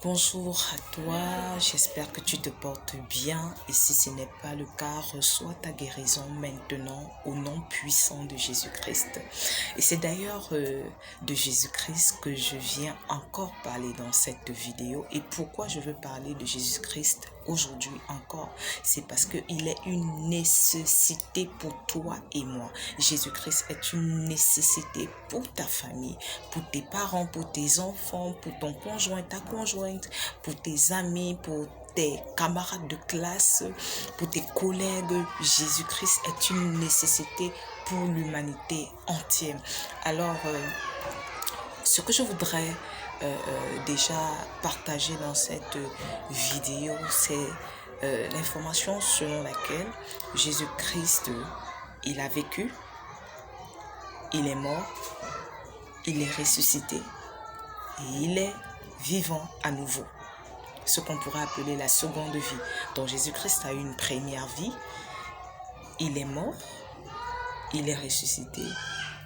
Bonjour à toi, j'espère que tu te portes bien et si ce n'est pas le cas, reçois ta guérison maintenant au nom puissant de Jésus-Christ. Et c'est d'ailleurs de Jésus-Christ que je viens encore parler dans cette vidéo. Et pourquoi je veux parler de Jésus-Christ aujourd'hui encore? C'est parce qu'il est une nécessité pour toi et moi. Jésus-Christ est une nécessité pour ta famille, pour tes parents, pour tes enfants, pour ton conjoint, ta conjointe, pour tes amis, pour tes camarades de classe, pour tes collègues. Jésus-Christ est une nécessité pour l'humanité entière. Alors, ce que je voudrais déjà partager dans cette vidéo, c'est l'information selon laquelle Jésus-Christ, il a vécu, il est mort, il est ressuscité et il est vivant à nouveau. Ce qu'on pourrait appeler la seconde vie. Donc Jésus-Christ a eu une première vie, il est mort, il est ressuscité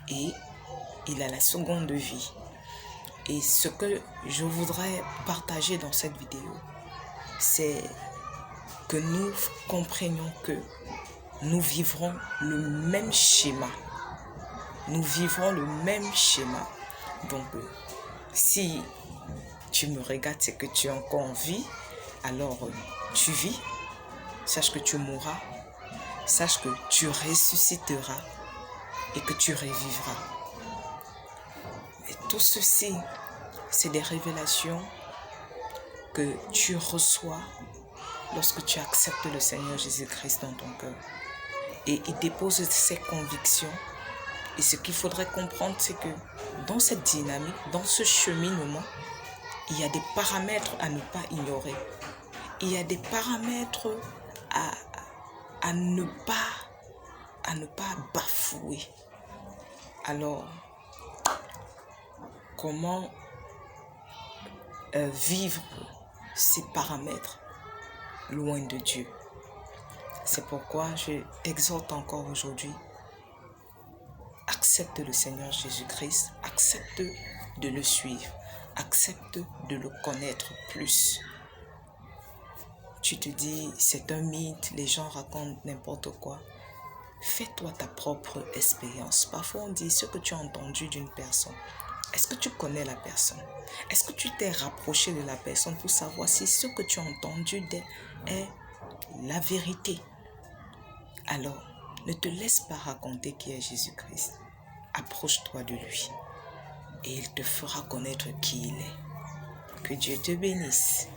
et il a la seconde vie. Et ce que je voudrais partager dans cette vidéo, c'est que nous comprenions que nous vivrons le même schéma. Nous vivrons le même schéma. Donc, si tu me regardes, c'est que tu es encore en vie, alors tu vis, sache que tu mourras, sache que tu ressusciteras et que tu revivras. Et tout ceci, c'est des révélations que tu reçois lorsque tu acceptes le Seigneur Jésus-Christ dans ton cœur. Et il dépose ses convictions. Et ce qu'il faudrait comprendre, c'est que dans cette dynamique, dans ce cheminement, il y a des paramètres à ne pas ignorer. Il y a des paramètres à ne pas bafouer. Alors, comment vivre ces paramètres loin de Dieu? C'est pourquoi je t'exhorte encore aujourd'hui. Accepte le Seigneur Jésus-Christ, accepte de le suivre, accepte de le connaître plus. Tu te dis, c'est un mythe, les gens racontent n'importe quoi. Fais-toi ta propre expérience. Parfois on dit ce que tu as entendu d'une personne. Est-ce que tu connais la personne? Est-ce que tu t'es rapproché de la personne pour savoir si ce que tu as entendu d'elle est la vérité? Alors, ne te laisse pas raconter qui est Jésus-Christ. Approche-toi de lui et il te fera connaître qui il est. Que Dieu te bénisse.